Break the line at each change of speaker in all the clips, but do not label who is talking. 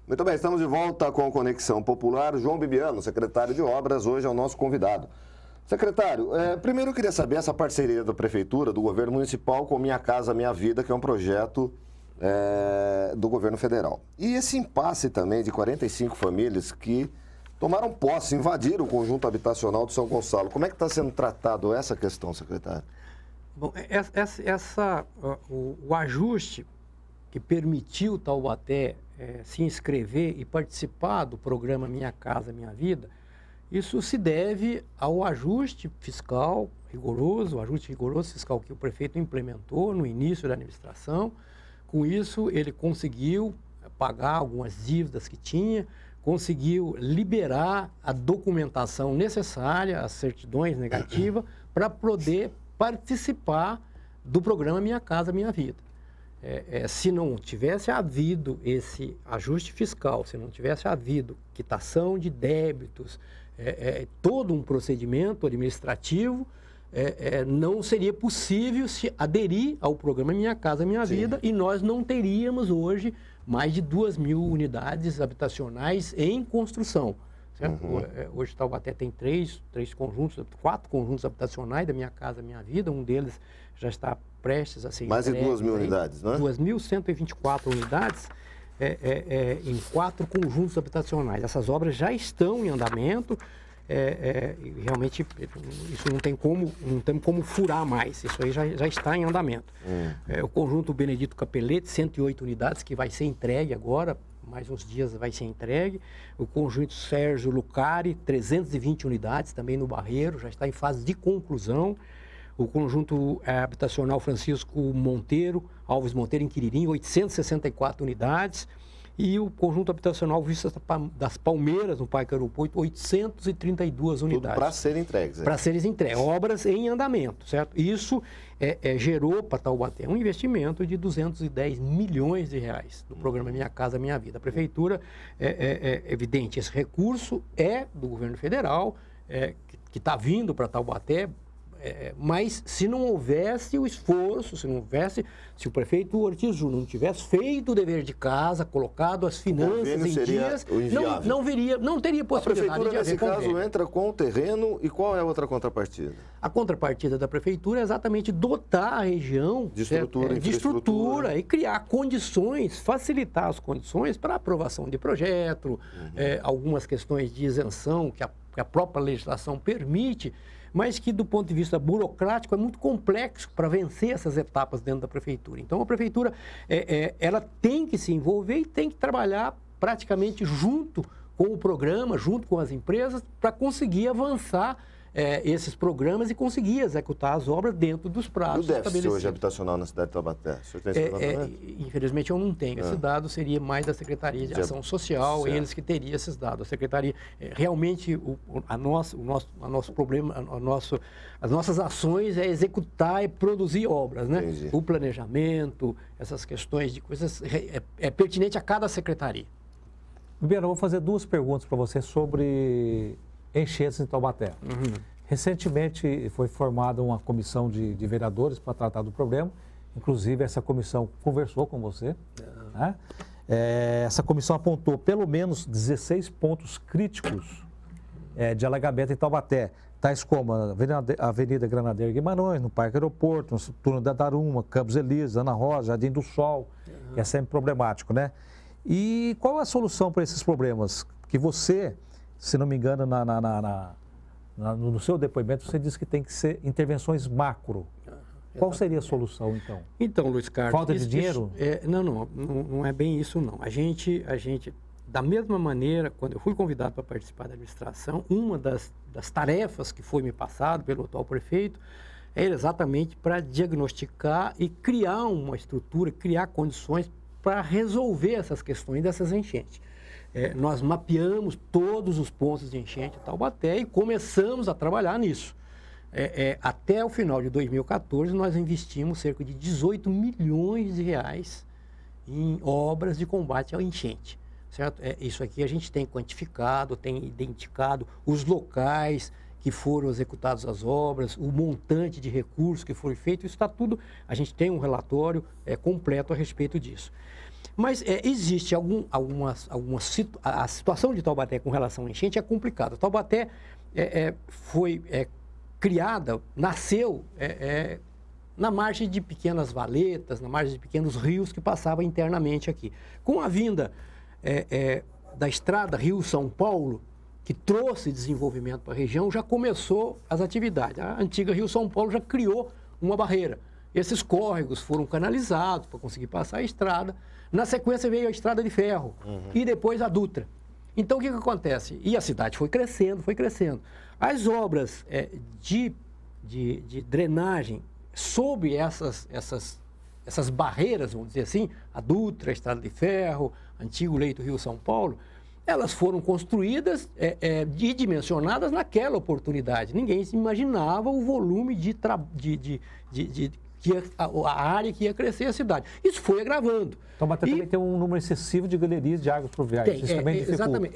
Muito bem, estamos de volta com Conexão Popular. João Bibiano, secretário de Obras, hoje é o nosso convidado. Secretário, primeiro eu queria saber essa parceria da Prefeitura, do Governo Municipal com Minha Casa Minha Vida, que é um projeto do Governo Federal. E esse impasse também de 45 famílias que tomaram posse, invadiram o conjunto habitacional do São Gonçalo. Como é que está sendo tratado essa questão, secretário?
Bom, o ajuste que permitiu Taubaté se inscrever e participar do programa Minha Casa Minha Vida, isso se deve ao ajuste fiscal rigoroso, o ajuste rigoroso fiscal que o prefeito implementou no início da administração. Com isso, ele conseguiu pagar algumas dívidas que tinha, conseguiu liberar a documentação necessária, as certidões negativas, para poder participar do programa Minha Casa Minha Vida. Se não tivesse havido esse ajuste fiscal, se não tivesse havido quitação de débitos, todo um procedimento administrativo, não seria possível se aderir ao programa Minha Casa Minha Vida, e nós não teríamos hoje mais de 2.000 unidades habitacionais em construção. Certo? Hoje Taubaté tem quatro conjuntos habitacionais da Minha Casa Minha Vida, um deles já está prestes a ser
mais de 2.000 unidades, não é?
2.124 unidades em 4 conjuntos habitacionais. Essas obras já estão em andamento, realmente isso não tem como furar mais, isso aí já está em andamento. O conjunto Benedito Capelete, 108 unidades, que vai ser entregue agora, mais uns dias vai ser entregue. O conjunto Sérgio Lucari, 320 unidades, também no Barreiro, já está em fase de conclusão. O conjunto habitacional Francisco Alves Monteiro, em Quiririm, 864 unidades. E o conjunto habitacional Vista das Palmeiras, no Parque Aeroporto, 832 unidades.
Tudo para serem entregues.
Para serem entregues, obras em andamento, certo? Isso gerou para Taubaté um investimento de 210 milhões de reais no programa Minha Casa Minha Vida. A Prefeitura, evidente, esse recurso é do governo federal, que está vindo para Taubaté, mas se não houvesse o esforço, se o prefeito Ortiz Júnior não tivesse feito o dever de casa, colocado as finanças em dias, não teria possibilidade de haver convênio. A Prefeitura, nesse caso,
entra com o terreno, e qual é a outra contrapartida?
A contrapartida da Prefeitura é exatamente dotar a região
de estrutura
e criar condições, facilitar as condições para a aprovação de projeto, algumas questões de isenção que a própria legislação permite, mas que, do ponto de vista burocrático, é muito complexo para vencer essas etapas dentro da Prefeitura. Então, a Prefeitura ela tem que se envolver e tem que trabalhar praticamente junto com o programa, junto com as empresas, para conseguir avançar esses programas e conseguir executar as obras dentro dos prazos estabelecidos.
E o déficit hoje habitacional na cidade de Taubaté? O senhor tem esse levantamento?
Infelizmente, eu não tenho. Esse dado seria mais da Secretaria de Ação Social, certo. Eles que teriam esses dados. A Secretaria, realmente, o nosso problema, as nossas ações é executar e produzir obras, né?
Entendi.
O planejamento, essas questões de coisas, é pertinente a cada secretaria.
Bibiano, eu vou fazer 2 perguntas para você sobre enchentes em Taubaté. Recentemente foi formada uma comissão de vereadores para tratar do problema. Inclusive, essa comissão conversou com você. Né? Essa comissão apontou pelo menos 16 pontos críticos de alagamento em Taubaté, tais como a Avenida Granadeiro Guimarães, no Parque Aeroporto, no Túnel da Daruma, Campos Elíseos, Ana Rosa, Jardim do Sol, que é sempre problemático, né? E qual é a solução para esses problemas? Que você, se não me engano, no seu depoimento, você disse que tem que ser intervenções macro. Qual seria a solução, então?
Então, Luiz Carlos...
Falta de dinheiro?
Não é bem isso, não. A gente, da mesma maneira, quando eu fui convidado para participar da administração, uma das tarefas que foi me passada pelo atual prefeito era exatamente para diagnosticar e criar uma estrutura, criar condições para resolver essas questões dessas enchentes. Nós mapeamos todos os pontos de enchente de Taubaté e começamos a trabalhar nisso. Até o final de 2014, nós investimos cerca de 18 milhões de reais em obras de combate à enchente. Certo? Isso aqui a gente tem quantificado, tem identificado os locais que foram executadas as obras, o montante de recursos que foi feito, isso está tudo, a gente tem um relatório completo a respeito disso. Mas existe a situação de Taubaté com relação à enchente é complicada. Taubaté foi criada, nasceu na margem de pequenas valetas, na margem de pequenos rios que passavam internamente aqui. Com a vinda da estrada Rio-São Paulo, que trouxe desenvolvimento para a região, já começou as atividades. A antiga Rio-São Paulo já criou uma barreira. Esses córregos foram canalizados para conseguir passar a estrada. Na sequência veio a estrada de ferro e depois a Dutra. Então, o que acontece? E a cidade foi crescendo, foi crescendo. As obras de drenagem sobre essas barreiras, vamos dizer assim, a Dutra, a estrada de ferro, antigo leito Rio-São Paulo, elas foram construídas e dimensionadas naquela oportunidade. Ninguém se imaginava o volume a área que ia crescer a cidade. Isso foi agravando.
Taubaté também tem um número excessivo de galerias de águas pluviais. Isso também dificulta.
Exatamente.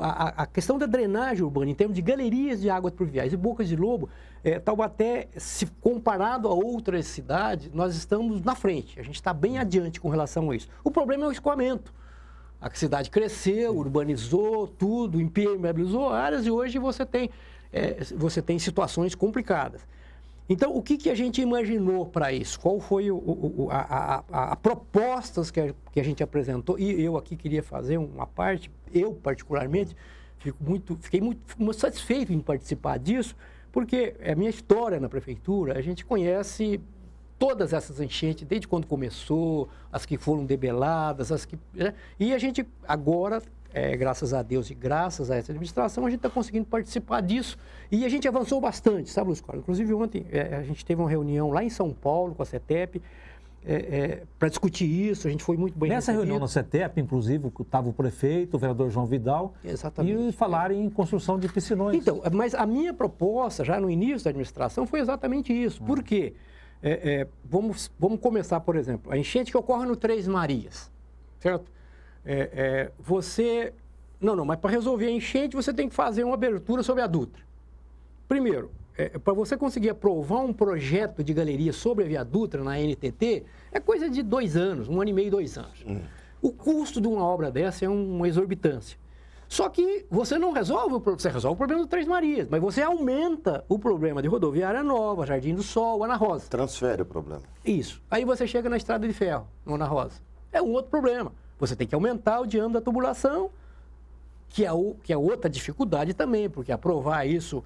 A questão da drenagem urbana, em termos de galerias de águas pluviais e bocas de lobo, Taubaté, se comparado a outras cidades, nós estamos na frente. A gente está bem adiante com relação a isso. O problema é o escoamento. A cidade cresceu, urbanizou tudo, impermeabilizou áreas e hoje você tem situações complicadas. Então, o que a gente imaginou para isso? Qual foi a propostas que a gente apresentou? E eu aqui queria fazer uma parte, eu particularmente, fiquei muito satisfeito em participar disso, porque é a minha história na prefeitura, a gente conhece todas essas enchentes, desde quando começou, as que foram debeladas, e a gente agora, graças a Deus e graças a essa administração, a gente está conseguindo participar disso. E a gente avançou bastante, sabe, Luiz Carlos? Inclusive, ontem a gente teve uma reunião lá em São Paulo com a CETEP para discutir isso, a gente foi muito bem
Nessa reunião na CETEP, inclusive, estava o prefeito, o vereador João Vidal,
exatamente,
e falaram em construção de piscinões.
Então, mas a minha proposta, já no início da administração, foi exatamente isso. Por quê? Vamos começar, por exemplo, a enchente que ocorre no Três Marias, certo? Mas para resolver a enchente, você tem que fazer uma abertura sobre a Dutra. Primeiro, para você conseguir aprovar um projeto de galeria sobre a Via Dutra na NTT, é coisa de 2 anos, 1 ano e meio, 2 anos. O custo de uma obra dessa é uma exorbitância. Só que você não resolve você resolve o problema do Três Marias, mas você aumenta o problema de Rodoviária Nova, Jardim do Sol, Ana Rosa.
Transfere o problema.
Isso. Aí você chega na Estrada de Ferro, no Ana Rosa. É um outro problema. Você tem que aumentar o diâmetro da tubulação, que é outra dificuldade também, porque aprovar isso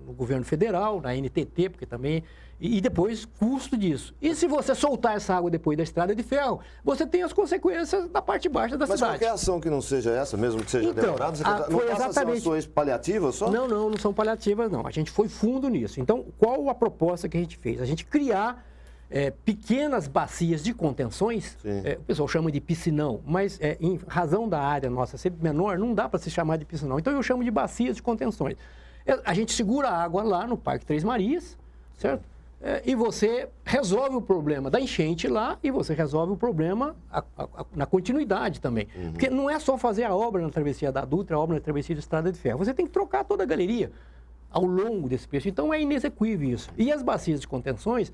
no governo federal, na NTT, porque também... E depois, custo disso. E se você soltar essa água depois da Estrada de Ferro, você tem as consequências da parte baixa da cidade.
Mas qualquer ação que não seja essa, mesmo que seja demorada, você não passa ações paliativas só?
Não são paliativas, não. A gente foi fundo nisso. Então, qual a proposta que a gente fez? A gente criar pequenas bacias de contenções, o pessoal chama de piscinão, mas em razão da área nossa ser menor, não dá para se chamar de piscinão. Então, eu chamo de bacias de contenções. A gente segura a água lá no Parque Três Marias, certo? E você resolve o problema da enchente lá e você resolve o problema na continuidade também. Porque não é só fazer a obra na travessia da Dutra, a obra na travessia da Estrada de Ferro. Você tem que trocar toda a galeria ao longo desse período. Então, é inexequível isso. E as bacias de contenções,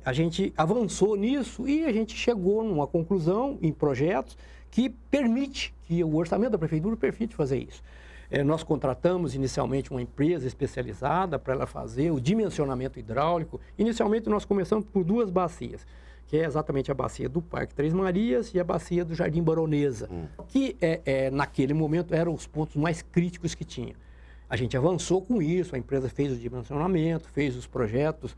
a gente avançou nisso e a gente chegou numa conclusão em projetos que permite, que o orçamento da prefeitura permite fazer isso. Nós contratamos inicialmente uma empresa especializada para ela fazer o dimensionamento hidráulico. Inicialmente, nós começamos por 2 bacias, que é exatamente a bacia do Parque Três Marias e a bacia do Jardim Baronesa, que naquele momento eram os pontos mais críticos que tinha. A gente avançou com isso, a empresa fez o dimensionamento, fez os projetos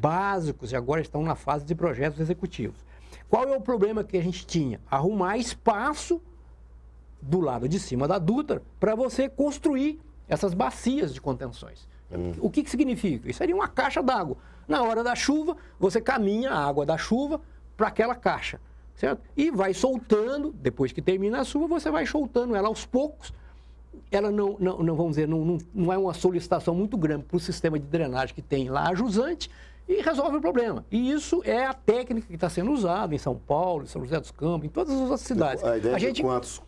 básicos e agora estão na fase de projetos executivos. Qual é o problema que a gente tinha? Arrumar espaço do lado de cima da Dutra para você construir essas bacias de contenções. O que significa? Isso seria uma caixa d'água. Na hora da chuva, você caminha a água da chuva para aquela caixa, certo? E vai soltando, depois que termina a chuva, você vai soltando ela aos poucos. Ela não vamos dizer, não é uma solicitação muito grande para o sistema de drenagem que tem lá a jusante. e resolve o problema. E isso é a técnica que está sendo usada em São Paulo, em São José dos Campos, em todas as outras cidades.
A ideia de quantos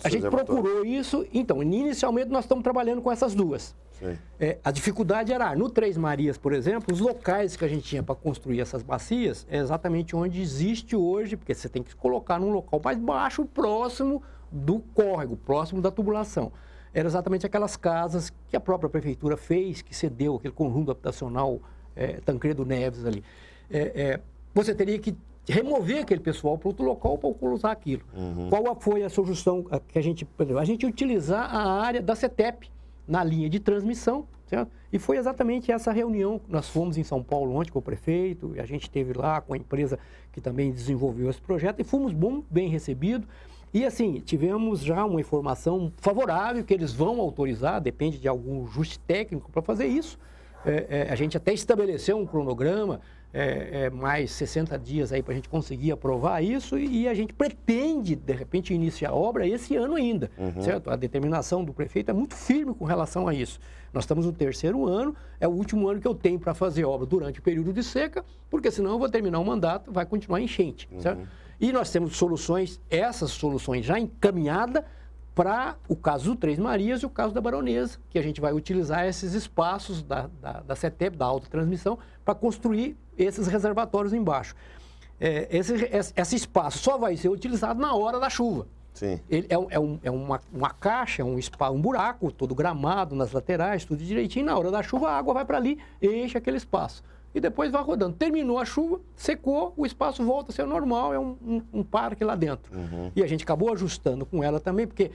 a gente procurou isso, então, inicialmente nós estamos trabalhando com essas duas. A dificuldade era, no Três Marias, por exemplo, os locais que a gente tinha para construir essas bacias é exatamente onde existe hoje, porque você tem que colocar num local mais baixo, próximo do córrego, próximo da tubulação. Eram exatamente aquelas casas que a própria prefeitura fez, que cedeu aquele conjunto habitacional Tancredo Neves ali. Você teria que remover aquele pessoal para outro local para usar aquilo. Qual foi a solução que a gente utilizar a área da CETEP na linha de transmissão, certo? E foi exatamente essa reunião. Nós fomos em São Paulo ontem com o prefeito, e a gente esteve lá com a empresa que também desenvolveu esse projeto, e fomos bem recebidos. E assim, tivemos já uma informação favorável que eles vão autorizar, depende de algum ajuste técnico para fazer isso. A gente até estabeleceu um cronograma, mais 60 dias aí para a gente conseguir aprovar isso, e a gente pretende, de repente, iniciar a obra esse ano ainda, certo? A determinação do prefeito é muito firme com relação a isso. Nós estamos no 3º ano, é o último ano que eu tenho para fazer obra durante o período de seca, porque senão eu vou terminar o mandato, vai continuar enchente, certo? E nós temos essas soluções já encaminhadas para o caso do Três Marias e o caso da Baronesa, que a gente vai utilizar esses espaços da CETEP, da alta transmissão, para construir esses reservatórios embaixo. Esse espaço só vai ser utilizado na hora da chuva.
Sim.
Ele uma caixa, um buraco, todo gramado nas laterais, tudo direitinho. Na hora da chuva, a água vai para ali e enche aquele espaço. E depois vai rodando. Terminou a chuva, secou, o espaço volta a ser normal, é um parque lá dentro. E a gente acabou ajustando com ela também, porque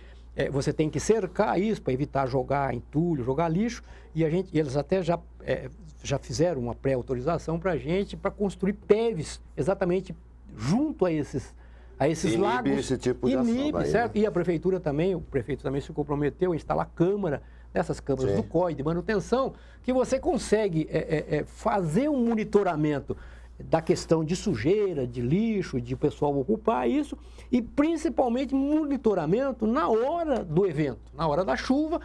você tem que cercar isso para evitar jogar entulho, jogar lixo. E eles até já fizeram uma pré-autorização para a gente para construir PEVs exatamente junto a esses lagos.
Esse tipo de ação,
certo? E a prefeitura também, o prefeito também se comprometeu a instalar câmara, nessas câmaras do COI de manutenção, que você consegue fazer um monitoramento da questão de sujeira, de lixo, de o pessoal ocupar isso, e principalmente monitoramento na hora do evento, na hora da chuva.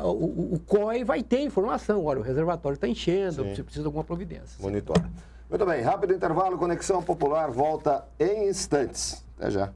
O COI vai ter informação, olha, o reservatório está enchendo, você precisa de alguma providência.
Monitora. Muito bem, rápido intervalo, Conexão Popular volta em instantes. Até já.